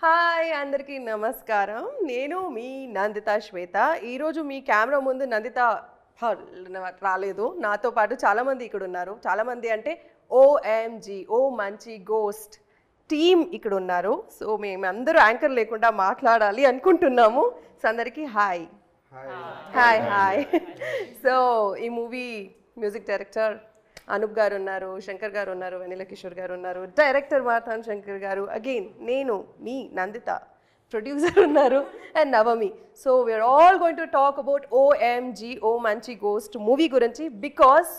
Hi అందరికీ నమస్కారం. నేను మీ నందిత శ్వేత. ఈరోజు మీ కెమెరా ముందు నందిత రాలేదు. నాతో పాటు చాలామంది ఇక్కడ ఉన్నారు. చాలామంది అంటే ఓఎంజీ ఓ మంచి గోస్ట్ టీమ్ ఇక్కడ ఉన్నారు. సో మేమందరూ యాంకర్ లేకుండా మాట్లాడాలి అనుకుంటున్నాము. సో అందరికీ హాయ్ హాయ్ హాయ్. సో ఈ మూవీ మ్యూజిక్ డైరెక్టర్ అనూప్ గారు ఉన్నారు, శంకర్ గారు ఉన్నారు, వెనిల కిషోర్ గారు ఉన్నారు, డైరెక్టర్ మార్తాన్ శంకర్ గారు, అగైన్ నేను మీ నందిత, ప్రొడ్యూసర్ ఉన్నారు and Navami. So we are all going to talk about OMG O మంచి గోస్ట్ మూవీ గురించి. బికాస్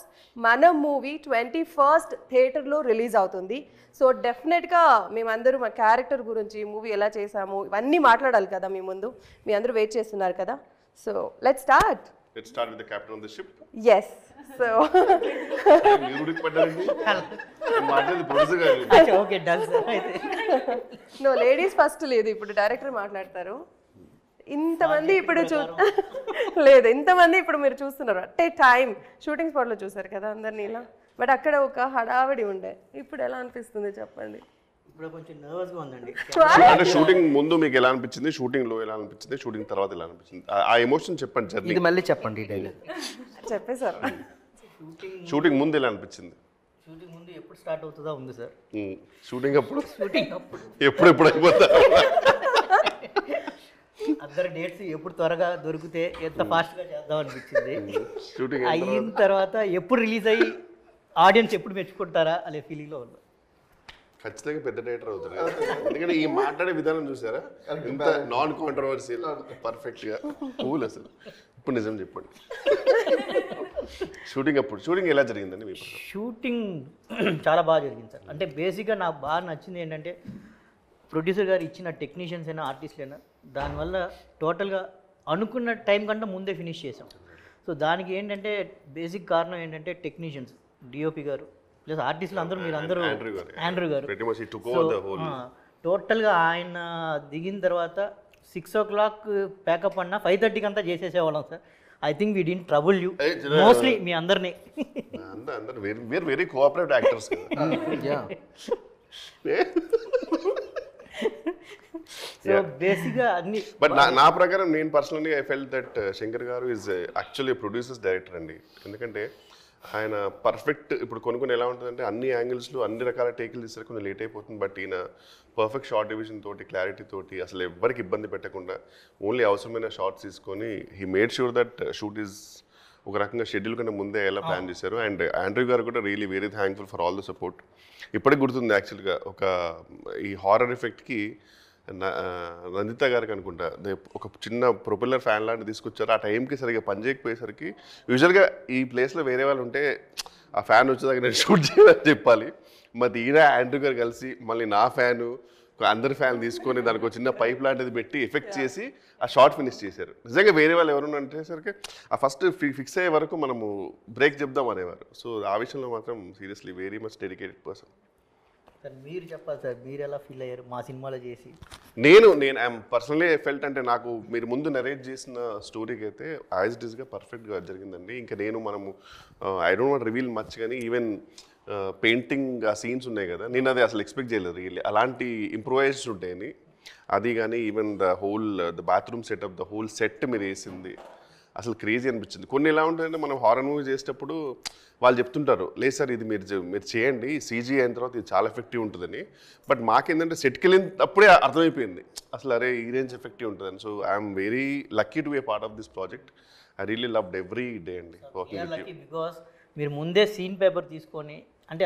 మన మూవీ 21st థియేటర్లో రిలీజ్ అవుతుంది. సో డెఫినెట్గా మేమందరూ మా క్యారెక్టర్ గురించి, మూవీ ఎలా చేసాము, ఇవన్నీ మాట్లాడాలి కదా మీ ముందు. మీ అందరూ వెయిట్ చేస్తున్నారు కదా. So let's start. Let's start with the captain of the ship. Yes. So okay done sir. అయితే నో లేడీస్ ఫస్ట్ లేదు, ఇప్పుడు డైరెక్టర్ మాట్లాడతారు. ఇంతమంది ఇప్పుడు లేదు, ఇంతమంది ఇప్పుడు మీరు చూస్తున్నారు అంటే టైం షూటింగ్ స్పాట్లో చూసారు కదా అందరినీ ఇలా. బట్ అక్కడ ఒక హడావిడి ఉండే. ఇప్పుడు ఎలా అనిపిస్తుంది చెప్పండి? ఇప్పుడు కొంచెం నర్వస్గా ఉందండి. అంటే షూటింగ్ ముందు మీకు ఎలా అనిపించింది, షూటింగ్ లో ఎలా అనిపించింది, షూటింగ్ తర్వాత ఎలా అనిపించింది, ఆ ఎమోషన్ చెప్పండి. జర్నీ ఇది మళ్ళీ చెప్పండి డైలాగ్. చెప్పేశారు. షూటింగ్ ముందు ఎలా అనిపించింది? షూటింగ్ ముందు ఎప్పుడు స్టార్ట్ అవుతుందా ఉంది సార్. షూటింగ్ అప్పుడు షూటింగ్ అప్పుడు ఎప్పుడు అయిపోతా అందరు డేట్స్ ఎప్పుడు త్వరగా దొరికితే ఎంత ఫాస్ట్గా చేద్దాం అనిపించింది. షూటింగ్ అయిన తర్వాత ఎప్పుడు రిలీజ్ అయ్యి ఆడియన్స్ ఎప్పుడు మెచ్చుకుంటారా అనే ఫీలింగ్లో ఉన్నాం. ఖచ్చితంగా పెద్ద డైరెక్టర్ అవుతారు. ఎందుకంటే ఈ మాట్లాడే విధానం చూసారా, ఇంత నాన్ కాంట్రవర్షియల్, పర్ఫెక్ట్ గా కూల్. అసలు ఇప్పుడు నిజం చెప్పండి, షూటింగ్ ఎలా జరిగిందండి మీ ప్రకారం? షూటింగ్ చాలా బాగా జరిగింది సార్. అంటే బేసిక్గా నాకు బాగా నచ్చింది ఏంటంటే ప్రొడ్యూసర్ గారు ఇచ్చిన టెక్నీషియన్స్ అయినా ఆర్టిస్టులు అయినా దానివల్ల టోటల్గా అనుకున్న టైం కంటే ముందే ఫినిష్ చేసాం. సో దానికి ఏంటంటే బేసిక్ కారణం ఏంటంటే టెక్నీషియన్స్, డిఓపి గారు ప్లస్ ఆర్టిస్టులు అందరూ, మీరు అందరూ ఆండ్రూ గారు. టోటల్గా ఆయన దిగిన తర్వాత 6 o'clock ప్యాకప్ అన్నా 5:30కి అంతా చేసేసేవాళ్ళం sir. I think we did trouble you mostly మీ అందరినీ. అందరూ వెరీ కోఆపరేటివ్ యాక్టర్స్. సో బేసిక్గా అన్ని. బట్ నా ప్రకారం నేను personally I felt that Shankar గారు ఈజ్ యాక్చువల్లీ ప్రొడ్యూసర్స్ డైరెక్టర్ అండి. ఎందుకంటే ఆయన పర్ఫెక్ట్, ఇప్పుడు కొన్ని ఎలా ఉంటుందంటే అన్ని యాంగిల్స్లో అన్ని రకాల టేకులు తీస్తారు, కొంచెం లేట్ అయిపోతుంది. బట్ ఈయన పర్ఫెక్ట్ షార్ట్ డివిజన్ తోటి, క్లారిటీ తోటి, అసలు ఎవ్వరికి ఇబ్బంది పెట్టకుండా ఓన్లీ అవసరమైన షార్ట్స్ తీసుకొని he made sure that shoot is ఒక రకంగా షెడ్యూల్ కన్నా ముందే ఎలా ప్లాన్ చేశారు. అండ్ ఆండ్రూ గారు కూడా really very thankful for all the support. ఇప్పటికి గుర్తుంది యాక్చువల్గా ఒక ఈ హారర్ ఎఫెక్ట్కి నందిత గారికి అనుకుంటా ఒక చిన్న ప్రొపెల్లర్ ఫ్యాన్ లాంటి తీసుకొచ్చారు. ఆ టైంకి సరిగ్గా పని చేయకపోయేసరికి, యూజువల్గా ఈ ప్లేస్లో వేరే వాళ్ళు ఉంటే ఆ ఫ్యాన్ వచ్చేదాకా నేను షూట్ చేయాలని చెప్పాలి. మరి ఈయన ఆండ్రూ గారు కలిసి మళ్ళీ నా ఫ్యాను అందరి ఫ్యాన్ తీసుకొని దానికి ఒక చిన్న పైప్ లాంటిది పెట్టి ఎఫెక్ట్ చేసి ఆ షార్ట్ ఫినిష్ చేశారు. నిజంగా వేరే వాళ్ళు ఎవరున్నా అంటేసరికి ఆ ఫస్ట్ ఫిక్స్ అయ్యే వరకు మనము బ్రేక్ చెప్దాం అనేవారు. సో ఆ విషయంలో మాత్రం seriously very much dedicated person. Sir మీరు చెప్పాలి సార్, మీరు ఎలా ఫీల్ అయ్యారు మా సినిమాలో చేసి? నేను ఐఎమ్ పర్సనలీ ఫెల్ట్ అంటే నాకు మీరు ముందు నరేట్ చేసిన స్టోరీకి అయితే యాజ్ ఇట్ ఈస్గా పర్ఫెక్ట్గా జరిగిందండి. ఇంకా మనము I don't want reveal much, కానీ ఈవెన్ పెయింటింగ్ ఆ సీన్స్ ఉన్నాయి కదా, నేను అది అసలు ఎక్స్పెక్ట్ చేయలేదు రియల్లీ. అలాంటి ఇంప్రూవైజ్డ్ ఉంటాయని అది, కానీ even the bathroom setup, the whole set మీరు వేసింది అసలు క్రేజీ అనిపించింది. కొన్ని ఎలా ఉంటుందంటే మనం హారర్ మూవీ చేసేటప్పుడు వాళ్ళు చెప్తుంటారు, లేదు సార్ ఇది మీరు చేయండి, సీజీ అయిన తర్వాత ఇది చాలా ఎఫెక్టివ్ ఉంటుందని. బట్ మాకేంటంటే సెట్కి వెళ్ళినప్పుడే అర్థమైపోయింది అసలు అరే ఈ రేంజ్ ఎఫెక్టివ్ ఉంటుందని. So I'm very lucky to be part of this project. I really loved every day అండి వర్కింగ్ విత్ యూ. బికాస్ మీరు ముందే సీన్ పేపర్ తీసుకొని, అంటే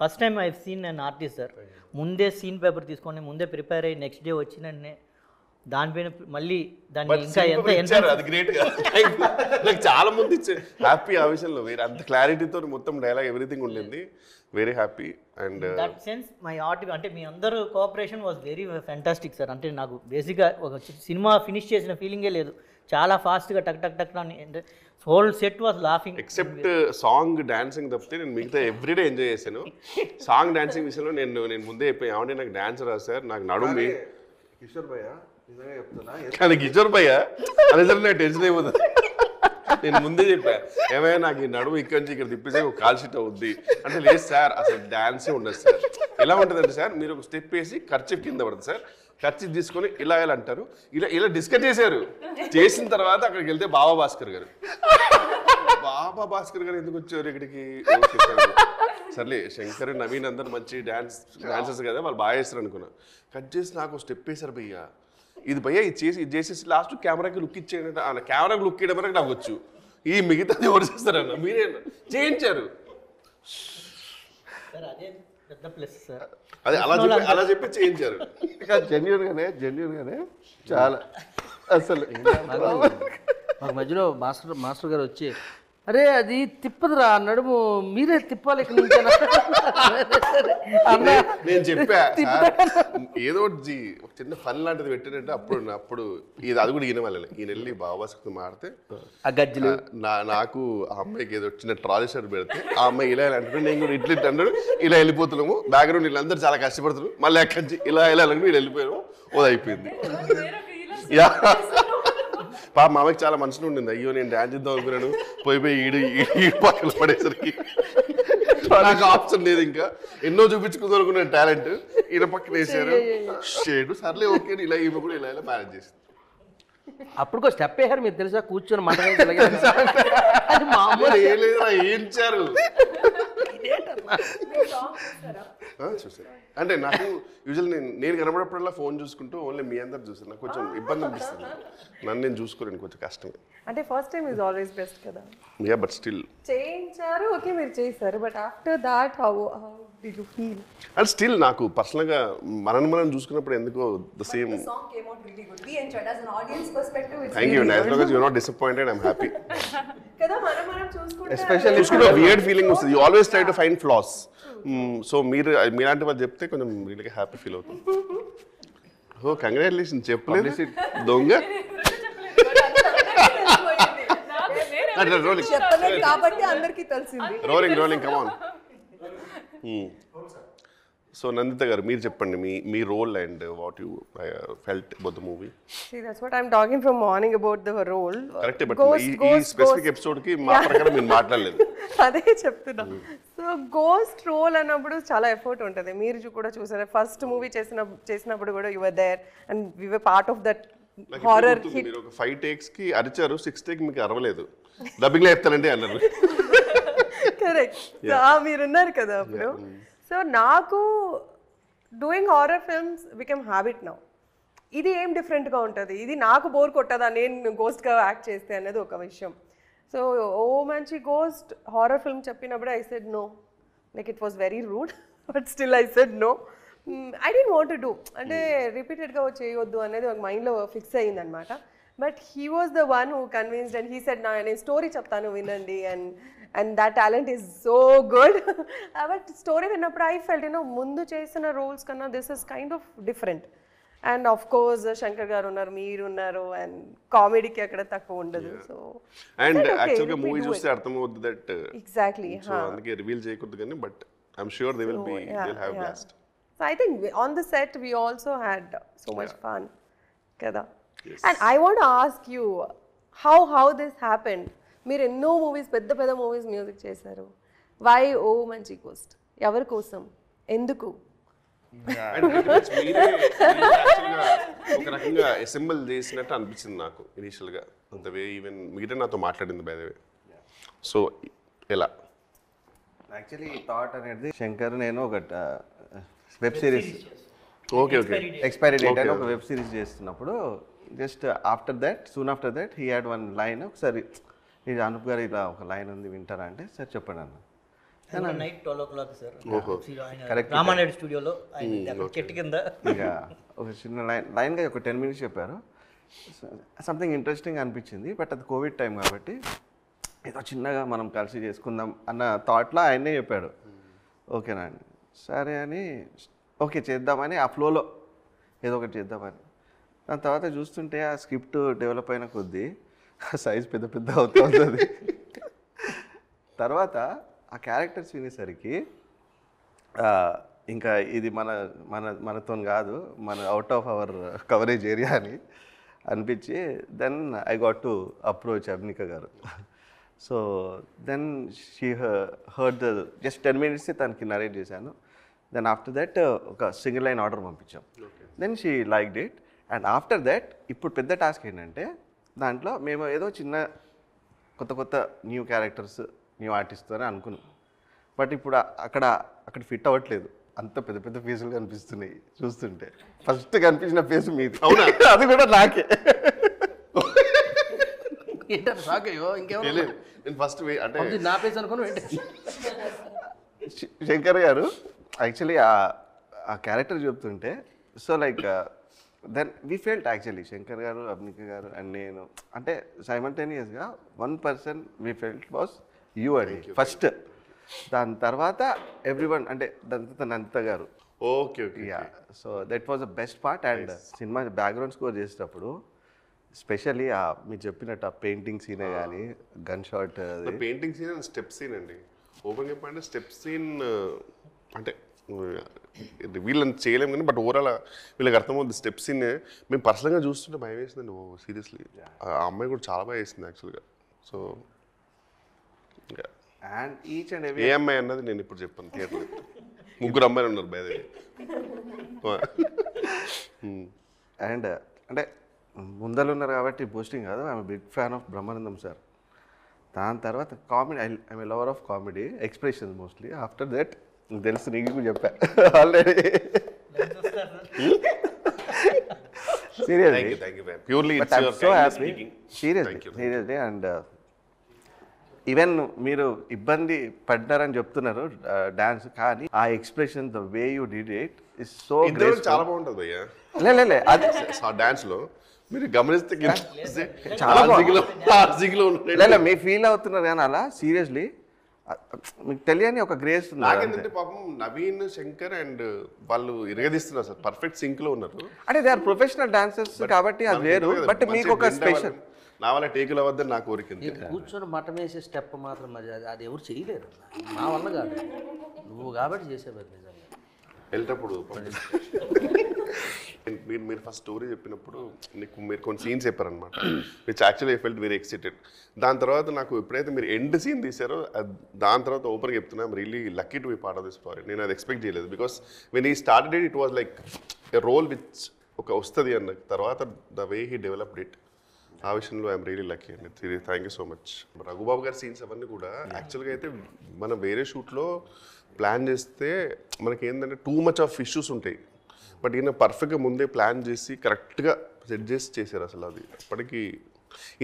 first time I seen an artist sir, ముందే సీన్ పేపర్ తీసుకొని ముందే prepare అయ్యి next day వచ్చినన్నే దానిపైన మళ్ళీ దాన్ని ఇంకా ఎంత అది గ్రేట్ గా నాకు చాలా మంది హ్యాపీ ఆ విషయంలో. వేరే అంత క్లారిటీతో మొత్తం డైలాగ్ ఎవ్రీథింగ్ ఉండింది. Very happy. And that sense my art అంటే మీ అందరూ cooperation was very fantastic sir. అంటే నాకు బేసిక్గా ఒక సినిమా ఫినిష్ చేసిన ఫీలింగే లేదు. చాలా ఫాస్ట్గా టక్ టక్ టక్ అని whole set was laughing. Except song dancing తప్పితే నేను మిగతా ఎవ్రీడే ఎంజాయ్ చేశాను. సాంగ్ డాన్సింగ్ విషయంలో నేను ముందే చెప్పాను, ఏమంటే నాకు డాన్స్ రాదు సార్, నాకు నడుము కిషోర్ భయ్య నిజంగా చెప్తున్నా, కానీ కిషోర్ భయ్య అది నాకు టెన్షన్ అయిపోతుంది. నేను ముందే చెప్పా, ఏమైనా నాకు ఈ నడుము ఇక్కడి నుంచి ఇక్కడ తిప్పేసి ఒక కాల్ షీట్ అవుద్ది అంటే, లేదు సార్ అసలు డాన్సే ఉండదు సార్. ఎలా ఉంటుందంటే సార్, మీరు ఒక స్టెప్ వేసి ఖర్చు కింద పడుతుంది సార్, ఖర్చు తీసుకొని ఇలా ఇలా అంటారు, ఇలా డిస్కస్ చేశారు. చేసిన తర్వాత అక్కడికి వెళ్తే బాబా భాస్కర్ గారు ఎందుకు వచ్చారు ఇక్కడికి? సర్లే శంకర్ నవీన్ అందరు మంచి డాన్సర్స్ కదా, వాళ్ళు బాగా చేస్తారు అనుకున్నా. కట్ చేసి నాకు స్టెప్ వేశారు భయ్యా. ఇది భయ్యా ఇది చేసేసి లాస్ట్ కెమెరాకి లుక్ ఇచ్చేయండి. ఆ కెమెరాకి లుక్ ఇవ్వడం వరకు నాకు వచ్చు. ఈ మిగతాది ఎవరు చేస్తారన్న? మీరే చేయించారు. పెద్ద ప్లస్ సార్. అదే అలా చెప్పి చేయించారు. జెన్యున్గానే చాలా అసలు మాకు మధ్యలో మాస్టర్ గారు వచ్చి, అరే అది తిప్పదురా నడుము, మీరే తిప్పాలి ఇక్కడ నుంచి నేను చెప్పా ఏదో ఒక చిన్న ఫన్ లాంటిది పెట్టినట్టు. అప్పుడు అది కూడా ఈయన వల్ల ఈయన వెళ్ళి బాబాస్కి మాడితే ఆ గజ్జలు నాకు ఆ అమ్మాయికి ఏదో చిన్న ట్రాలీ షర్ట్ పెడితే ఆ అమ్మాయి ఇలా అంటాడు, నేను కూడా ఇట్లా అంటాడు, ఇలా వెళ్ళిపోతున్నాము. బ్యాక్గ్రౌండ్ వీళ్ళందరూ చాలా కష్టపడుతున్నారు, మళ్ళీ అక్కడి నుంచి ఇలా వీళ్ళు వెళ్ళిపోయాము. ఓది అయిపోయింది. పాప మా అమ్మకి చాలా మనసులో ఉండింది, అయ్యో నేను డాన్స్ చేద్దాం అనుకున్నాను, పోయి ఈడు పక్కన పడేసరికి నాకు ఆప్షన్ లేదు. ఇంకా ఎన్నో చూపించుకుందాం అనుకున్న టాలెంట్ ఈయన పక్కన వేసారు. షేడు సర్లే ఓకే ఇలా ఈమె కూడా ఇలా మేనేజ్ చేసింది. అప్పుడు స్టెప్ వేసారు మీరు తెలుసా, కూర్చొని మాట ఏం లేదురా ఏంచారు. చూసాను అంటే నాకు యూజువల్ నేను కనబడప్పుడల్లా ఫోన్ చూసుకుంటూ ఓన్లీ మీ అందరు చూసాను. నాకు కొంచెం ఇబ్బంది అనిపిస్తుంది, నన్ను నేను చూసుకోలేను, కొంచెం కష్టమే. అంటే first time is always best కదా. యా బట్ స్టిల్ చేయించారు, ఓకే మీరు చేశారు, but after that how did you feel? And still నాకు పర్సనల్గా మనం చూసుకున్నప్పుడు ఎందుకో the same. song came out really good. We enjoyed as an audience perspective. It's thank you. As long as you are not disappointed, I'm happy. కదా మనం చూసుకుంటే especially చూసుకుంటే weird feeling వస్తుంది. You always try to find flaws. So మీలాంటి వాళ్ళు చెప్తే కొంచెం రియల్గా హ్యాపీ ఫీల్ అవుతుంది. ఓ కంగ్రాచులేషన్ చెప్పలేదు దొంగ. చెప్పలేదు కాబట్టి అందరికీ తెలిసింది. రోలింగ్ కమాన్. సో నందిత గారు మీరు చెప్పండి మీ role and what you felt about the movie. See, that's what I'm talking from morning about the role. Correct. But ఈ స్పెసిఫిక్ ఎపిసోడ్ కి మా ప్రకారం మీరు మాట్లాడలేదు. అదే చెప్తున్నా. సో గోస్ట్ రోల్ అన్నప్పుడు చాలా ఎఫర్ట్ ఉంటుంది. మీరు కూడా చూసారు, ఫస్ట్ మూవీ చేసినప్పుడు కూడా you were there and we were part of that horror hit. మీరు ఒక 5 takes కి అరిచారు, 6 take మీకు అరవలేదు. డబ్బింగ్ లో చెప్తానండి అన్నారు. కరెక్ట్. మీరున్నారు కదా అప్పుడు. సో నాకు doing horror films become habit now. ఇది ఏం డిఫరెంట్గా ఉంటుంది, ఇది నాకు బోర్ కొట్టదా నేను గోస్ట్గా యాక్ట్ చేస్తే అనేది ఒక విషయం. సో ఓ మంచి గోస్ట్ హారర్ ఫిల్మ్ చెప్పినప్పుడు I said no, like it was very rude but still I said no. I don't want to do, అంటే రిపీటెడ్గా చేయొద్దు అనేది ఒక మైండ్లో ఫిక్స్ అయ్యిందనమాట. But he was the one who convinced and he said నేను story చెప్తాను వినండి and that talent is so good. But story విన్నప్పుడు I felt ముందు చేసిన రోల్స్ కన్నా this is kind of different. And of course Shankar గారు ఉన్నారు, మీరు ఉన్నారు, అండ్ కామెడీకి అక్కడ తక్కువ ఉండదు. సో అండ్ యాక్చువల్గా మూవీ చూస్తే అర్థమవుతుంది దట్ ఎగ్జాక్ట్లీ. సో అందుకే రివీల్ చేయకూడదు కానీ but I'm sure they will have blast. So I think on the set we also had so much fun kada. And I want to ask you how this happened. మీరు ఎన్నో movies పెద్ద movies music చేశారు. Why ఓ మంచి ghost? ఎవరి కోసం, ఎందుకు? ఒక రకంగా అసెంబుల్ చేసినట్టు అనిపించింది నాకు ఇనీషియల్గా. అంత వే ఈవెన్ మిగతా నాతో మాట్లాడింది బై ద వే. సో ఎలా యాక్చువల్లీ థాట్ అనేది శంకర్ నేను ఒక web series okay expiry date అని ఒక వెబ్ సిరీస్ చేస్తున్నప్పుడు just soon after that he had one line, ఒకసారి ఇది అనూప్ గారు ఇలా ఒక లైన్ ఉంది వింటారా అంటే సార్ చెప్పండి అన్న. Night 12 o'clock sir correct Ramanaidu స్టూడియోలో చెట్టు కింద ఇక ఒక చిన్న లైన్గా ఒక 10 minutes చెప్పారు. సంథింగ్ ఇంట్రెస్టింగ్ అనిపించింది. బట్ అది కోవిడ్ టైం కాబట్టి ఏదో చిన్నగా మనం కలిసి చేసుకుందాం అన్న థాట్లో ఆయనే చెప్పాడు. ఓకేనా అండి, సరే అని ఓకే చేద్దామని ఆ ఫ్లోలో ఏదో ఒకటి చేద్దామని. దాని తర్వాత చూస్తుంటే ఆ స్క్రిప్ట్ డెవలప్ అయిన కొద్దీ సైజ్ పెద్ద అవుతూ ఉంటుంది. తర్వాత ఆ క్యారెక్టర్స్ వినేసరికి ఇంకా ఇది మనతో కాదు, మన out of our coverage area అని అనిపించి then I got to approach Abnika garu. So then she heard just 10 minutes తనకి నరేట్ చేశాను. దెన్ ఆఫ్టర్ దట్ ఒక సింగిల్ లైన్ ఆర్డర్ పంపించాం. Then she liked it. And after that ఇప్పుడు పెద్ద టాస్క్ ఏంటంటే దాంట్లో మేము ఏదో చిన్న కొత్త న్యూ క్యారెక్టర్స్ న్యూ ఆర్టిస్ట్ అని అనుకున్నాం. బట్ ఇప్పుడు అక్కడ ఫిట్ అవ్వట్లేదు. అంత పెద్ద పెద్ద ఫేసులు కనిపిస్తున్నాయి చూస్తుంటే. ఫస్ట్ కనిపించిన ఫేస్ మీది. అవునా? అది కూడా నాకే. ఏంటంటే షాక్ అయ్యో ఇంకేమో నేను ఫస్ట్ అంటే నా పేస్ అనుకుని శంకర్ గారు యాక్చువల్లీ ఆ క్యారెక్టర్ చెప్తుంటే so like then we felt actually Shankar garu, Abnika garu and నేను అంటే సైమల్టేనియస్గా 1% వీ ఫెల్ట్ వాస్ యూ అండి ఫస్ట్. దాని తర్వాత ఎవ్రీవన్ అంటే Nandita garu. Okay okay. Yeah, so that was the best part. And cinema background score చేసేటప్పుడు స్పెషల్లీ మీరు చెప్పినట్టు ఆ పెయింటింగ్ సీనే కానీ gun shot painting scene and step scene అండి. ఓపెన్ చెప్పంటే స్టెప్ సీన్ అంటే వీళ్ళని చేయలేము కానీ బట్ ఓవరాల్ వీళ్ళకి అర్థమవుతుంది. స్టెప్ సీన్ మేము పర్సనల్గా చూస్తుంటే భయం వేసిందండి. ఓ సీరియస్లీ ఆ అమ్మాయి కూడా చాలా బాగా వేసింది యాక్చువల్గా. సో అండ్ ఈచ్ అండ్ ఏ అమ్మాయి అన్నది నేను ఇప్పుడు చెప్పాను థియేటర్లో. ముగ్గురు అమ్మాయిలు ఉన్నారు బై ద వే. అండ్ అంటే ముందలు ఉన్నారు కాబట్టి పోస్టింగ్ కాదు. I'm big fan of Brahmanandam sir. దాని తర్వాత comedy, I'm a lover of comedy expressions mostly. After that తెలుసు నీకు చెప్పా ఆల్రెడీ. సీరియస్లీ అండ్ ఈవెన్ మీరు ఇబ్బంది పడ్డారని చెప్తున్నారు డాన్స్, కానీ ఆ expression the way you did it is so చాలా బాగుంటుంది భయ్యా. లే అది డాన్స్ లో మీరు గమనిస్తే చాలా చాలా మీ ఫీల్ అవుతున్నారు కానీ అలా సీరియస్లీ మీకు తెలియని ఒక గ్రేస్ ఉంది. నాకేంటంటే పాపం నవీన్, శంకర్ అండ్ వాళ్ళు ఇరగదీస్తున్నారు సార్. పర్ఫెక్ట్ సింక్ లో ఉన్నారు. అంటే దే ఆర్ ప్రొఫెషనల్ డాన్సర్స్ కాబట్టి అది వేరు. బట్ మీకు ఒక స్పెషల్ నా వల్ల టేకులు అవ్వద్దని నా కోరిక. కూర్చొని మటం వేసే స్టెప్ మాత్రం మరి అది ఎవరు చేయలేరు. మా వల్ల కాదు, నువ్వు కాబట్టి చేసేవారు నిజంగా. వెళ్ళేటప్పుడు మీరు ఫస్ట్ స్టోరీ చెప్పినప్పుడు మీరు కొన్ని సీన్స్ చెప్పారనమాట, which actually I felt very excited. దాని తర్వాత నాకు ఎప్పుడైతే మీరు ఎండ్ సీన్ తీసారో దాని తర్వాత ఓపెన్గా చెప్తున్నా I'm really lucky to be part of this project. నేను అది ఎక్స్పెక్ట్ చేయలేదు. Because when I started it was like a role which ఒక వస్తుంది అన్న తర్వాత the way he developed it, ఆ విషయంలో ఐఎమ్ రియలీ లక్కీ అండి. Thank you so much. Raghubabu గారి సీన్స్ అవన్నీ కూడా యాక్చువల్గా అయితే మనం వేరే షూట్లో ప్లాన్ చేస్తే మనకి ఏంటంటే టూ మచ్ ఆఫ్ ఇష్యూస్ ఉంటాయి. బట్ ఈయన పర్ఫెక్ట్గా ముందే ప్లాన్ చేసి కరెక్ట్గా సెట్ చేసి చేశారు అసలు. అది అప్పటికి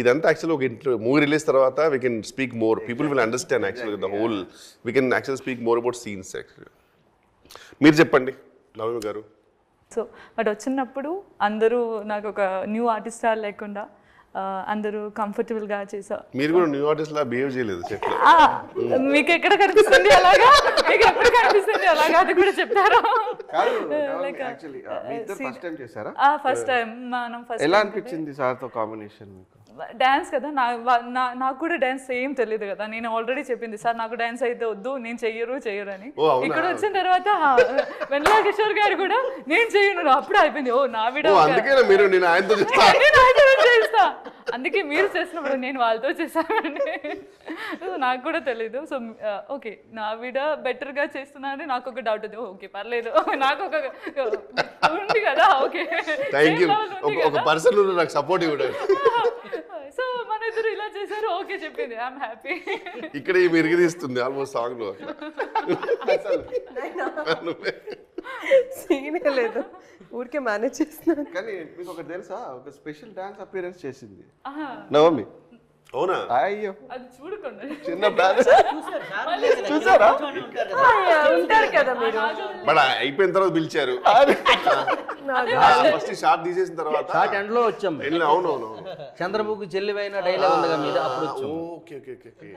ఇదంతా యాక్చువల్లీ ఒక మూవీ రిలీజ్ తర్వాత we can speak more, people will understand యాక్చువల్గా the whole, we can actually speak more about scenes actually. మీరు చెప్పండి నవమి గారు. సో బట్ వచ్చినప్పుడు అందరూ నాకు ఒక న్యూ ఆర్టిస్ట్ లేకుండా అందరూ కంఫర్టబుల్గా చేసా. మీరు కూడా న్యూ ఆర్టిస్ట్ లా బిహేవ్ చేయలేదు సెట్లో. మీకు ఎక్కడ కనిపిస్తుంది అలాగా, మీకు ఎప్పుడు కనిపిస్తుంది అలాగా, అది కూడా చెప్తారా? ఫస్ట్ టైం మనం ఫస్ట్ ఎలా అనిపించింది సార్తో కాంబినేషన్ మీకు? డాన్స్ కదా, నాకు కూడా డాన్స్ ఏం తెలియదు కదా. నేను ఆల్రెడీ చెప్పింది సార్ నాకు డాన్స్ అయితే వద్దు, నేను చెయ్యరు అని. ఇక్కడ వచ్చిన తర్వాత వెన్నెల కిషోర్ గారు కూడా నేను చెయ్యను, అప్పుడు అయిపోయింది. ఓ నా వీడియో చేస్తా, అందుకే మీరు చేసినప్పుడు నేను వాళ్ళతో చేశానండి. నాకు కూడా తెలీదు. సో ఓకే నా వీడియో బెటర్గా చేస్తున్నానని నాకు ఒక డౌట్ ఉంది. ఓకే పర్లేదు, నాకు ఒక ఉంది కదా. ఓకే సో మన ఇద్దరు ఇలా చేశారు, ఓకే చెప్పింది, ఐఎమ్ హ్యాపీ. ఇక్కడ మెరుగు తీస్తుంది ఆల్మోస్ట్ సాంగ్ లో. సీనే లేదు, ఊరికే మేనేజ్ చేస్తున్నాను. కానీ మీకు ఒకటి తెలుసా, ఒక స్పెషల్ డాన్స్ అపియరెన్స్ చేసింది నవమి. అవునా? అయ్యో అది చూడకుండా చిన్న డాన్స్ చూసారా? ఉంటారు కదా మీరు. బట్ అయిపోయిన తర్వాత పిలిచారు, ఫస్ట్ షార్ట్ తీసేసిన తర్వాత షార్ట్ ఎండ్ లో వచ్చాం. అవునవును, చంద్రముఖి చెల్లివైన డైలాగ్ ఉంది కదా మీద, అప్పుడు వచ్చాం. Okay okay okay.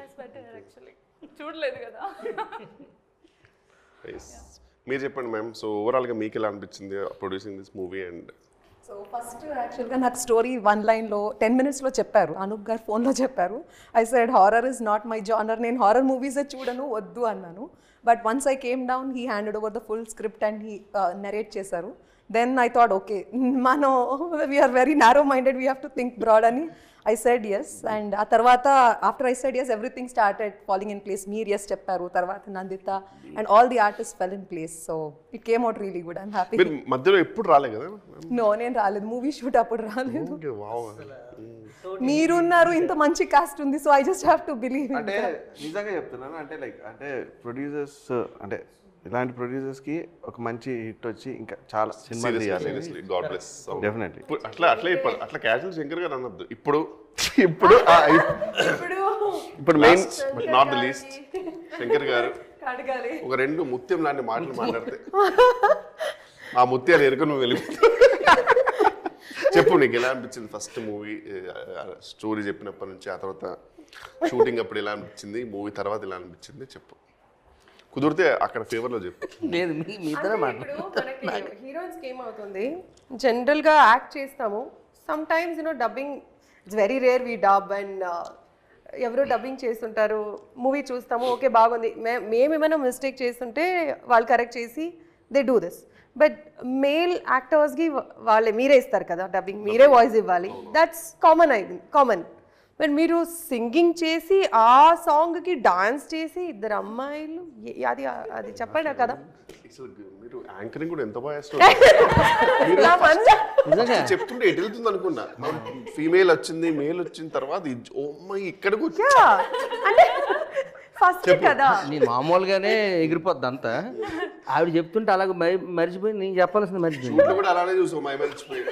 చూడలేదు కదా. మీరు చెప్పండి మ్యామ్. సో ఓవరాల్గా మీకు ఎలా అనిపించింది producing this movie? And so first యాక్చువల్గా నాకు స్టోరీ 1 లైన్లో 10 minutesలో చెప్పారు, అనూప్ గారు ఫోన్లో చెప్పారు. I said horror is not my genre, నేను హారర్ మూవీసే చూడను, వద్దు అన్నాను. But once I came down he handed over the full script and he narrate చేశారు. Then I thought, okay, mano, we are very narrow-minded, we have to think broad. And I said yes. And a tarvata, after I said yes, everything started falling in place. Meer yes chepparu, tarvata Nandita, and all the artists fell in place. So it came out really good. I'm happy. మీరు మధ్యలో ఎప్పుడు రాలే కదా? No, నేను రాలేదు. Movie shoot అప్పుడు రాలేదు. Okay, wow. మీరున్నారు, ఇంత మంచి కాస్ట్ ఉంది. So I just have to believe. అంటే నిజంగా చెప్తున్నాను, అంటే లైక్ అంటే ప్రొడ్యూసర్స్ అంటే ఇలాంటి ప్రొడ్యూసర్స్కి ఒక మంచి హిట్ వచ్చి ఇంకా చాలా సినిమాలు తీయాలి. Seriously God bless. డెఫినెట్లీ. అట్లా క్యాజువల్ శంకర్ గారు అనొద్దు. ఇప్పుడు main but not the least Shankar గారు ఒక 2 ముత్యం లాంటి మాటలు మాట్లాడితే ఆ ముత్యాలు ఎరుక నువ్వు వెళ్ళిపోతావు. చెప్పు, నీకు ఎలా అనిపించింది ఫస్ట్ మూవీ స్టోరీ చెప్పినప్పటి నుంచి, ఆ తర్వాత షూటింగ్ అప్పుడు ఎలా అనిపించింది, మూవీ తర్వాత ఎలా అనిపించింది చెప్పు. కుదిరితే అక్కడ ఫేవర్లో చెప్పు. లేదు మీ ఇద్దరే హీరోయిన్స్ ఏమవుతుంది, జనరల్గా యాక్ట్ చేస్తాము. Sometimes dubbing it's very rare we dub and ఎవరో డబ్బింగ్ చేస్తుంటారు, మూవీ చూస్తాము, ఓకే బాగుంది, మేమేమైనా మిస్టేక్ చేస్తుంటే వాళ్ళు కరెక్ట్ చేసి they do this. But male యాక్టర్స్కి మీరే ఇస్తారు కదా డబ్బింగ్, మీరే వాయిస్ ఇవ్వాలి. That's common. బట్ మీరు సింగింగ్ చేసి ఆ సాంగ్కి డాన్స్ చేసి 2 అమ్మాయిలు, అది చెప్పండి కదా. మీరు యాంకరింగ్ కూడా ఎంత బాగా చెప్తుంటే ఎటు వెళ్తుంది అనుకున్నా. ఫీమేల్ వచ్చింది, మేల్ వచ్చిన తర్వాత ఇక్కడికి వచ్చా అంటే ఫస్ట్ కదా నీ మామూలుగానే ఎగిరిపోద్ది అంతా. ఆవిడ చెప్తుంటే అలాగే మర్చిపోయి నేను చెప్పాల్సింది మర్చిపోయింది. కూడా అలానే చూసావు మర్చిపోయి.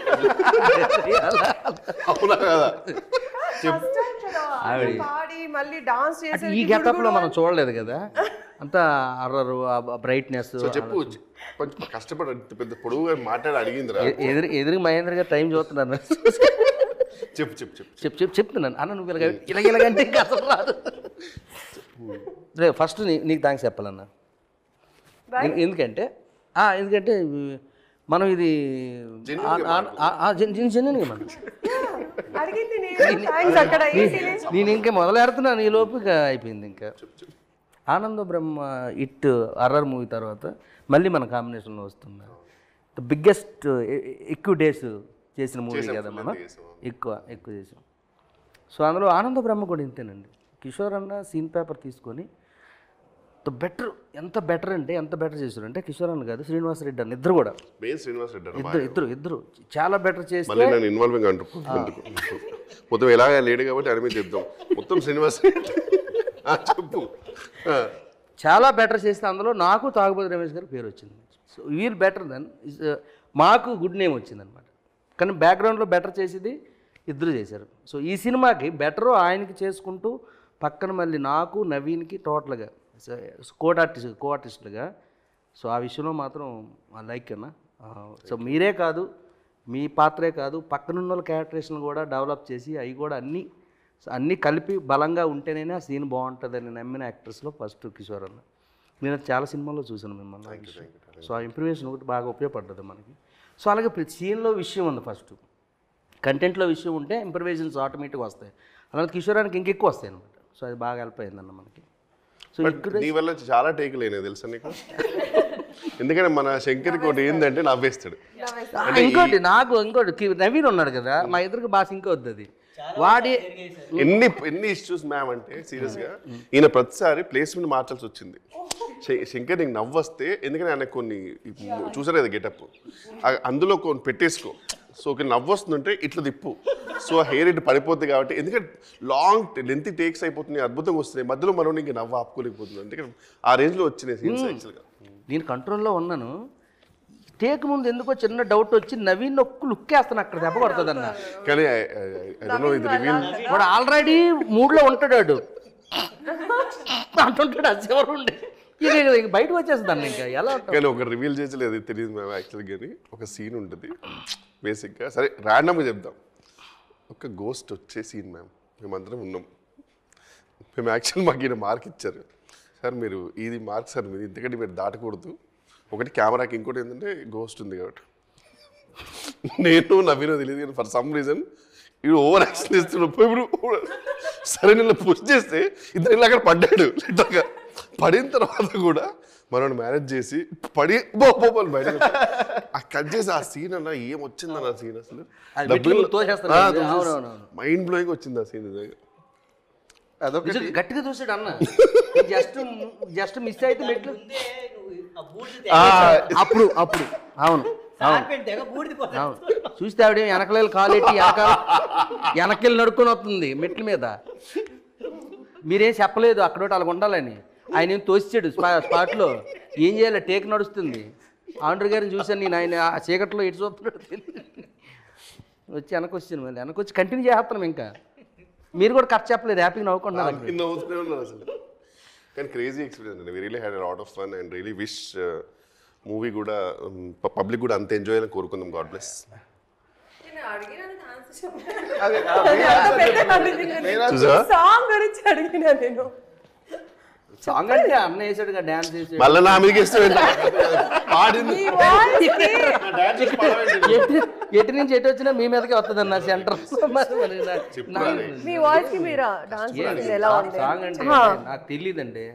అవునా కదా? మళ్ళీ డాన్స్ చేసి ఈ గెటప్ లో మనం చూడలేదు కదా, అంతా అర్రరు బ్రైట్నెస్. చెప్పు, కొంచెం కష్టపడి పెద్ద పొడుగుగా మాట్లాడి అడిగిందిరా. ఎదురు మహేంద్ర గారు టైం చూస్తున్నారు. చెప్తున్నాను అన్న, నువ్వు ఇలాగంటే అసలు రాదు. ఫస్ట్ నీకు థ్యాంక్స్ చెప్పాలన్నా. ఎందుకంటే మనం ఇది జెన్యున్గా మనం నేను ఇంకా మొదలెడుతున్నాను, ఈ లోపుగా అయిపోయింది. ఇంకా ఆనంద బ్రహ్మ ఇట్ అర్రర్ మూవీ తర్వాత మళ్ళీ మన కాంబినేషన్లో వస్తున్నా. ద బిగ్గెస్ట్ ఎక్కువ డేస్ చేసిన మూవీ కదా మనం, ఎక్కువ చేసాం. సో అందులో ఆనంద బ్రహ్మ కూడా ఇంతేనండి. కిషోర్ అన్న సీన్ పేపర్ తీసుకొని ఎంత బెటర్ చేశారంటే కిషోర్ అన్న కాదు, శ్రీనివాస్ రెడ్డి అన్న ఇద్దరు కూడా, ఇద్దరు చాలా బెటర్ చేసి ఇన్వాల్వింగ్ అంటారు. మొత్తం ఎలాగ లేడు కాబట్టి అనిమి చెప్తాం మొత్తం శ్రీనివాస్ చెప్పు. చాలా బెటర్ చేస్తే అందులో నాకు తాగుబోతు రమేష్ గారి పేరు వచ్చింది. సో వీల్ బెటర్ దెన్ మాకు గుడ్ నేమ్ వచ్చింది అనమాట. కానీ బ్యాక్గ్రౌండ్లో బెటర్ చేసేది ఇద్దరు చేశారు. సో ఈ సినిమాకి బెటరు ఆయనకి చేసుకుంటూ పక్కన మళ్ళీ నాకు నవీన్కి టోటల్గా కో ఆర్టిస్టులుగా. సో ఆ విషయంలో మాత్రం లైక్ అన్న. సో మీరే కాదు, మీ పాత్రే కాదు, పక్కనున్న వాళ్ళ క్యారెక్టరేషన్ కూడా డెవలప్ చేసి అవి కూడా అన్నీ కలిపి బలంగా ఉంటేనే ఆ సీన్ బాగుంటుందని నమ్మిన యాక్టర్స్లో ఫస్ట్ కిషోర్ అన్న. నేను చాలా సినిమాల్లో చూసాను మిమ్మల్ని. సో ఆ ఇంప్రూవేషన్ ఒకటి బాగా ఉపయోగపడ్డది మనకి. సో అలాగే ప్రతి సీన్లో విషయం ఉంది, ఫస్ట్ కంటెంట్లో విషయం ఉంటే ఇంప్రూవేషన్స్ ఆటోమేటిక్గా వస్తాయి. అలాగే కిషోరానికి ఇంకెక్కువ వస్తాయి అనమాట. సో అది బాగా హెల్ప్ అయిందన్న మనకి. సో నీ వల్ల చాలా టేకులు అయినాయి తెలుసా నీకు. ఎందుకంటే మన శంకర్కి ఒకటి ఏంటంటే నవ్వేస్తాడు. ఇంకోటి నవీన్ ఉన్నాడు కదా, మా ఇద్దరికి బాగా సింక్ అవుతుంది. వాడి ఎన్ని ఇష్యూస్ మ్యామ్ అంటే సీరియస్గా ఈయన ప్రతిసారి ప్లేస్మెంట్ మార్చాల్సి వచ్చింది. శంకర్ నీకు నవ్వు వస్తే, ఎందుకంటే ఆయన కొన్ని చూసారు కదా గెటప్, అందులో కొన్ని పెట్టేసుకో. సో ఒక నవ్వు వస్తుందంటే ఇట్లా తిప్పు, సో ఆ హెయిర్ ఇటు పడిపోతుంది కాబట్టి, ఎందుకంటే లాంగ్ లెంత్ టేక్స్ అయిపోతుంది, అద్భుతంగా వస్తున్నాయి, మధ్యలో మనం ఇంక నవ్వు ఆపుకోలేకపోతుంది. అందుకని ఆ రేంజ్లో వచ్చినాయి సీన్స్. యాక్చువల్గా నేను కంట్రోల్లో ఉన్నాను. టేక్ ముందు ఎందుకో చిన్న డౌట్ వచ్చి నవీన్ ఒక్క లుక్ వేస్తాను, అక్కడ దెబ్బ పడుతుంది అన్న. కానీ వాడు ఆల్రెడీ మూడ్లో ఉంటాడు అంటుంటాడు, అది ఎవరు ఉండే ఇక బయటకు వచ్చేస్తుంది ఇంకా ఎలా. కానీ ఒక రివీల్ చేసలేదు తెలియదు మేము యాక్చువల్గా. కానీ ఒక సీన్ ఉంటుంది బేసిక్గా, సరే ర్యాండమ్గా చెప్దాం. ఒక గోస్ట్ వచ్చే సీన్ మ్యామ్, మేమందరం ఉన్నాం. మేము యాక్చువల్ మాకు ఈయన మార్క్ ఇచ్చారు, సార్ మీరు ఇది మార్క్ సార్ మీరు ఇంతకంటే మీరు దాటకూడదు, ఒకటి కెమెరాకి, ఇంకోటి ఏంటంటే గోస్ట్ ఉంది కాబట్టి. నేను నవీనో తెలియదు కానీ ఫర్ సమ్ రీజన్ ఇవి ఓవర్ యాక్షన్ చేస్తున్నాడు. ఇప్పుడు సరే నేను పుష్ చేస్తే ఇద్దరు ఇలా అక్కడ పడ్డాడు లిటర్గా. పడిన తర్వాత కూడా మనం మేనేజ్ చేసి పడి బొబ్బలు బయట ఆ కట్ చేసి ఆ సీన్ అన్న ఏం వచ్చిందన్న ఆ సీన్ అసలు అది మెట్ల మీద తోసేస్తారు కదా. అవునవును. మైండ్ బ్లోయింగ్ వచ్చింది ఆ సీన్ అదొకటి నిజంగా గట్టిగా చూసాడు అన్న జస్ట్ మిస్ అయితే మెట్లు అప్పుడు అవును అవును చూస్తే ఆవిడ వెనకలేలు కాలేటి వెనకెళ్ళి నడుకొని వస్తుంది మెట్ల మీద. మీరేం చెప్పలేదు అక్కడ అలాగ ఉండాలని. ఆయన ఏం తోసిచ్చాడు స్పాట్లో. ఏం చేయాలి, టేక్ నడుస్తుంది. ఆండ్రు గారిని చూశాను నేను, ఆయన ఆ చీకట్లో ఎటు చూస్తున్నాడు వచ్చి వెనక్కి వచ్చాను. మళ్ళీ వెనక్కి వచ్చి కంటిన్యూ చేస్తున్నాం. ఇంకా మీరు కూడా కట్ చెప్పలేదు, హ్యాపీగా నవ్వుకుంటున్నారు. అసలు కానీ క్రేజీ ఎక్స్పీరియన్స్ అండి. We really had lot of fun and really wish movie కూడా పబ్లిక్ కూడా అంత ఎంజాయ్ అని కోరుకుందాం. God bless. సాంగ్ గురించి అడిగినా నేను. సాంగ్ అంటే అన్న వేసాడు కదా, డాన్స్ చేసాడు. మళ్ళీ నా మీదకి ఇష్టం పాడింది. ఎటు నుంచి ఎటు వచ్చినా మీ మీదకే వస్తుంది అన్న సెంటర్. మీ వాయిస్ కి మీరు డాన్స్ ఎలా ఉంది? సాంగ్ అంటే నాకు తెలియదండి.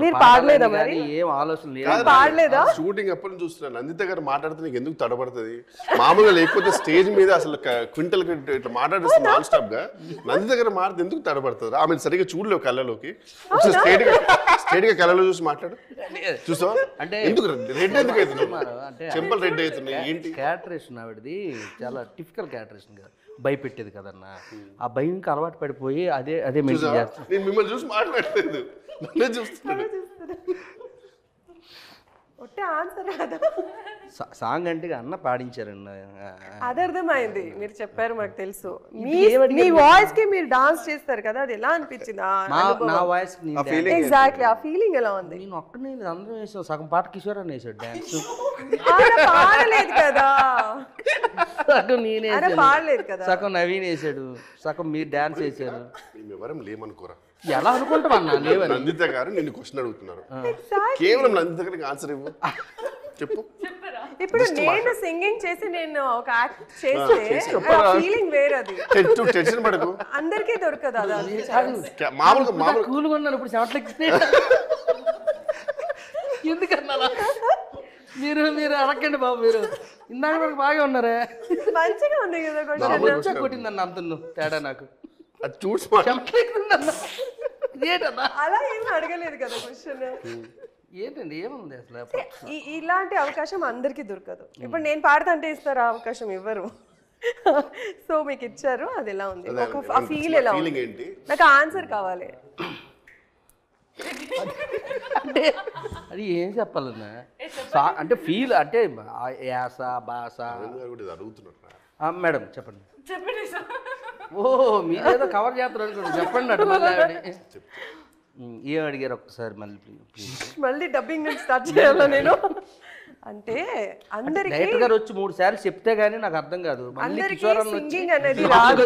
మీరు పాడలేదా మరి? ఏం ఆలోచన లేదు. పాడలేదా? షూటింగ్ అప్పటి నుంచి చూస్తున్నాను. నందిత గారు మాట్లాడితే నీకు ఎందుకు తడబడుతుంది? మామూలుగా లేకపోతే స్టేజ్ మీద అసలు క్వింటల్ ఇట్లా మాట్లాడిస్తుంది నాన్ స్టాప్ గా. నందిత గారు మాట్లాడితే ఎందుకు తడబడుతుంది? ఆమె సరిగ్గా చూడలేవు కళ్ళలోకి. స్ట్రేట్ గా కళ్ళలో చూసి మాట్లాడు. చూసావా? అంటే ఎందుకు రెడ్ ఎందుకు అవుతుంది? చెంపలు రెడ్ అవుతున్నాయి ఏంటి? క్యాటరేషన్ ఆవిడది చాలా టిపికల్ క్యాటరేషన్ కదా, భయపెట్టేది కదన్నా. ఆ భయంకి అలవాటు పడిపోయి అదే మెయింటైన్ చేస్తాను. నేను మిమ్మల్ని చూసి మాట్లాడలేదు, నన్నే చూస్తున్నాడు. సాంగ్ అంటే అన్న పాడించారండి. అది అర్థమైంది, మీరు చెప్పారు, మాకు తెలుసు. మీ వాయిస్ కి మీరు డాన్స్ చేస్తారు కదా, అది ఎలా అనిపించింది? నా వాయిస్ ఎగ్జాక్ట్లీ ఆ ఫీలింగ్ ఎలా ఉంది? నేను ఒక్కనే అందరం వేసాం. సగం పాట కిషోర్ అని వేసాడు డాన్స్. పాడలేదు కదా, సగం నేనే పాడలేదు కదా, సగం నవీన్ వేసాడు, సగం మీరు డాన్స్ వేసారు. ఎవరం లేమనుకోరా? ఎలా అనుకుంటాం అన్న లేవని. నందిత గారు నిన్ను క్వశ్చన్ అడుగుతున్నారు, కేవలం నందిత గారికి ఆన్సర్ ఇవ్వు. చెప్పు. ఇప్పుడు నేను సింగింగ్ చేసి నేను ఒక యాక్ట్ చేస్తే ఫీలింగ్ వేరది. టెన్షన్ పడకు, అందరికీ దొరకదు అది. మామూలుగా కూల్గా ఉన్నాను ఇప్పుడు చెమట్లకి. ఎందుకన్నా మీరు అడగండి బాబు. మీరు ఇందాక నాకు బాగా ఉన్నారే, మంచిగా ఉంది కదా క్వశ్చన్. కొట్టిందన్న అంత తేడా నాకు. అది చూసి అలా ఏమి అడగలేదు కదా క్వశ్చన్. ఏంటండి ఏముంది అసలు? ఇలాంటి అవకాశం అందరికీ దొరకదు. ఇప్పుడు నేను పాడతంటే ఇస్తారా అవకాశం? ఇవ్వరు. సో మీకు ఇచ్చారు, అది ఎలా ఉంది? ఆ ఫీల్ ఎలా ఉంది? నాకు ఆన్సర్ కావాలి. అంటే అది ఏం చెప్పాలన్నా, అంటే ఫీల్ అంటే యాస భాష. మేడం చెప్పండి. ఓ మీరేదో కవర్ చేస్తారు అనుకోండి, చెప్పండి అటు. మళ్ళీ ఏం అడిగారు ఒక్కసారి మళ్ళీ డబ్బింగ్ నుంచి స్టార్ట్ చేయాలా నేను? అంటే అందరికి డైరెక్టర్ గారు వచ్చి 3 సార్లు చెప్తే గానీ నాకు అర్థం కాదు. అందరికీ సింగింగ్ అనేది రాదు.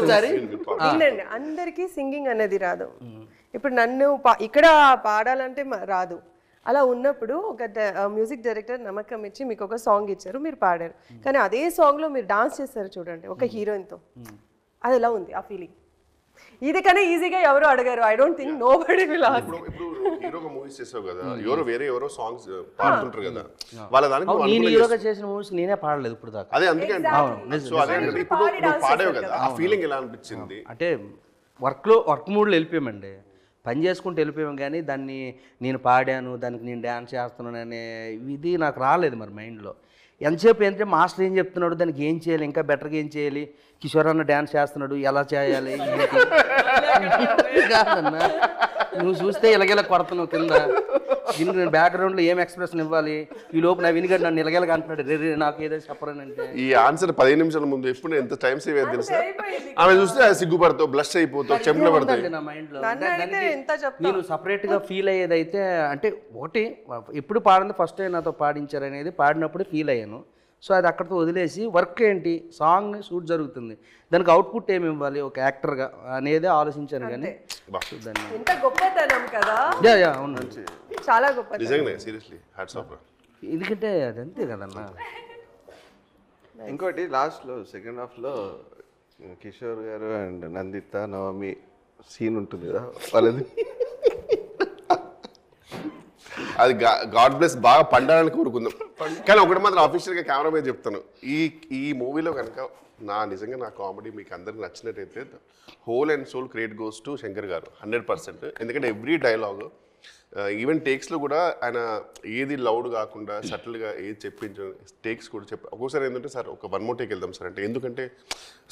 అందరికీ సింగింగ్ అనేది రాదు. ఇప్పుడు నన్ను ఇక్కడ పాడాలంటే రాదు. అలా ఉన్నప్పుడు ఒక మ్యూజిక్ డైరెక్టర్ నమ్మకం ఇచ్చి మీకు ఒక సాంగ్ ఇచ్చారు, మీరు పాడారు. కానీ అదే సాంగ్లో మీరు డాన్స్ చేస్తారు చూడండి ఒక హీరోయిన్తో, అది ఎలా ఉంది ఆ ఫీలింగ్? ఇది కన్నా ఈజీగా ఎవరు అడగారు. I don't think nobody will ask. ఇప్పుడు హీరోగా మూవీస్ చేసావు కదా, ఎవరో సాంగ్స్ పాడుతుంటారు కదా, వాళ్ళ దానికి నేను హీరోగా చేసిన మూవీస్ నేనే పాడలేదు ఇప్పుడు దాకా. అదే అందుకే ఇప్పుడు పాడావు కదా, ఆ ఫీలింగ్ ఎలా అనిపించింది? అంటే వర్క్ మూడ్లో వెళ్ళిపోయామండి, పని చేసుకుంటూ వెళ్ళిపోయాం. కానీ దాన్ని నేను పాడాను, దానికి నేను డ్యాన్స్ చేస్తున్నాను అనే ఇది నాకు రాలేదు మరి మైండ్లో. ఎంతసేపు ఏంటంటే మాస్టర్ ఏం చెప్తున్నాడు, దానికి ఏం చేయాలి, ఇంకా బెటర్గా ఏం చేయాలి, కిషోర్ అన్న డ్యాన్స్ చేస్తున్నాడు ఎలా చేయాలి కాదన్నా. నువ్వు చూస్తే ఇలాగేలా కొడుతున్నావు కింద. దీనికి నేను బ్యాక్గ్రౌండ్లో ఏం ఎక్స్ప్రెషన్ ఇవ్వాలి, ఈ లోపు నా వినిగడ్ నన్ను ఇలాగేలాగా అంటున్నాడు, రే నాకు ఏదో చెప్పరానంటే. ఈ ఆన్సర్ 15 నిమిషాల ముందు ఎప్పుడు ఎంత టైం సేవ్ అయ్యేది తెలుసా? ఆమె చూస్తే సిగ్గుపడతావు, బ్లష్ అయిపోతావు, చెంపలు పడతాయి నా మైండ్లో. నేను సపరేట్గా ఫీల్ అయ్యేది అయితే అంటే ఒకటి ఎప్పుడు పాడింది ఫస్ట్ టైం నాతో పాడించారు అనేది పాడినప్పుడు ఫీల్ అయ్యాను. సో అది అక్కడితో వదిలేసి వర్క్ ఏంటి, సాంగ్ షూట్ జరుగుతుంది, దానికి అవుట్పుట్ ఏమి ఇవ్వాలి ఒక యాక్టర్గా అనేది ఆలోచించాను. కానీ ఎంత గొప్పతనం కదా. అవును, చాలా గొప్ప. ఎందుకంటే అది అంతే కదన్నా. ఇంకోటి లాస్ట్లో సెకండ్ హాఫ్లో కిషోర్ గారు అండ్ నందిత నవమి సీన్ ఉంటుంది కదా వాళ్ళది. అది గాడ్ బ్లెస్ బాగా పండాలని కోరుకుందాం. కానీ ఒకటి మాత్రం అఫీషియల్గా కెమెరా మీద చెప్తాను, ఈ మూవీలో కనుక నిజంగా నా కామెడీ మీకు అందరికి నచ్చినట్టయితే whole and soul credit goes to Shankar గారు 100%. ఎందుకంటే ఎవ్రీ డైలాగ్ ఈవెన్ టేక్స్లో కూడా ఆయన ఏది లౌడ్ కాకుండా సటిల్గా ఏది చెప్పించడం టేక్స్ కూడా ఒక్కోసారి ఏంటంటే సార్ ఒక 1 more టేక్ వెళ్దాం సార్ అంటే, ఎందుకంటే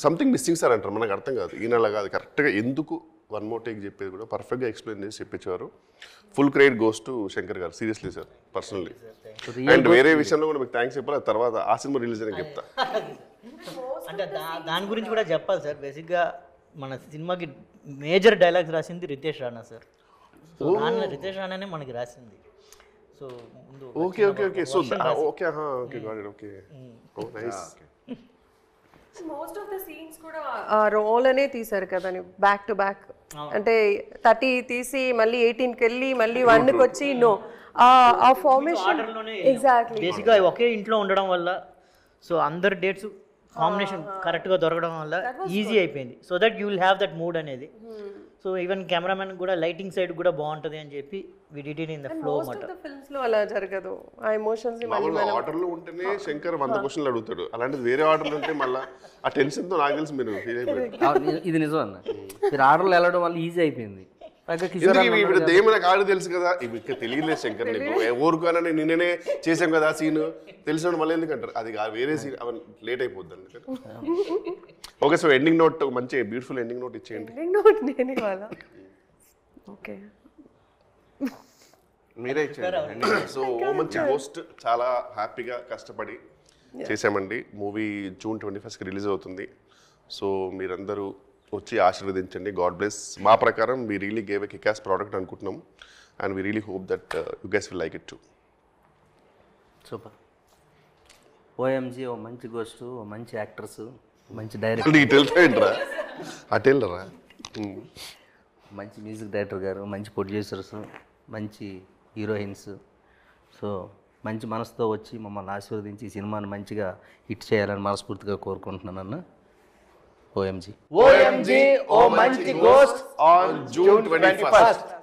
సంథింగ్ మిస్సింగ్ సార్ అంటారు, మనకు అర్థం కాదు, ఈయనలా కాదు, కరెక్ట్గా ఎందుకు 1 more టేక్ చెప్పేది కూడా పర్ఫెక్ట్గా ఎక్స్ప్లెయిన్ చేసి చెప్పించేవారు. Full credit goes to Shankar garu, seriously sir, personally. And వేరే విషయంలో కూడా మీకు థ్యాంక్స్ చెప్పాలి, తర్వాత ఆ సినిమా రిలీజ్ అని చెప్తా. అంటే దాని గురించి కూడా చెప్పాలి సార్. బేసిక్గా మన సినిమాకి మేజర్ డైలాగ్స్ రాసింది రితేష్ రాణా సార్. సో రితేష్ రాణానే మనకి రాసింది. So okay okay okay so okay okay got it okay oh nice. Most of the scenes కూడా ఆ రోల్ అనే తీశారు కదా బ్యాక్ టు బ్యాక్. అంటే 30 తీసి మళ్ళీ 18కి వెళ్ళి మళ్ళీ 1కి వచ్చి ఆ ఫార్మేషన్ ఎగ్జాక్ట్లీ. బేసిక్గా ఒకే ఇంట్లో ఉండడం వల్ల సో అందరి డేట్స్ కాంబినేషన్ కరెక్ట్గా దొరకడం వల్ల ఈజీ అయిపోయింది. So that you will have that mood అనేది. సో ఈవెన్ కెమెరామెన్ కూడా లైటింగ్ సైడ్ కూడా బాగుంటుంది అని చెప్పి we did it in the flow అన్నమాట. ఫిల్మ్స్ లో అలా జరగదు, ఆ ఎమోషన్స్ మామూలుగా ఆర్డర్లో ఉంటేనే శంకర్ 100 క్వశ్చన్లు అడుగుతాడు, అలాంటిది వేరే ఆర్డర్లు ఉంటే మళ్ళీ ఆ టెన్షన్తో నాకు తెలిసి మీరు ఫీల్ అయిపోయారు. ఇది నిజం అన్న, మీరు ఆర్డర్లు వెళ్ళడం వల్ల ఈజీ అయిపోయింది. ఇప్పుడు దేమన్నా కాదు తెలుసు కదా, ఇవి తెలియలేదు శంకర్ నీకు ఊరుకోనని నిన్ననే చేసాం కదా సీన్, తెలిసిన మళ్ళీ ఎందుకంటారు, అది వేరే సీన్ అవన్నీ లేట్ అయిపోద్ది అందుకని. ఓకే సో ఎండింగ్ నోట్ మంచి బ్యూటిఫుల్ ఎండింగ్ నోట్ ఇచ్చేయండి. నేను ఇవాళ ఓకే మీరే ఇచ్చారు. సో ఓ మంచి హోస్ట్ చాలా హ్యాపీగా కష్టపడి చేసామండి. మూవీ June 21st రిలీజ్ అవుతుంది. సో మీరందరూ వచ్చి ఆశీర్వదించండి. God bless. మా ప్రకారం we really gave a kickass product అనుకుంటున్నాం and we really hope that you guys will like it too. Super. OMG O మంచి గోస్ట్, ఓ మంచి యాక్టర్స్, మంచి డైరెక్టర్, తెలుసా అటెళ్ళరా, మంచి మ్యూజిక్ డైరెక్టర్ గారు, మంచి ప్రొడ్యూసర్స్, మంచి హీరోయిన్స్. సో మంచి మనసుతో వచ్చి మమ్మల్ని ఆశీర్వదించి ఈ సినిమాని మంచిగా హిట్ చేయాలని మనస్ఫూర్తిగా కోరుకుంటున్నాను అన్న. ఓఎంజీ ఓ మంచి గోస్ట్ ఆన్ June 21st.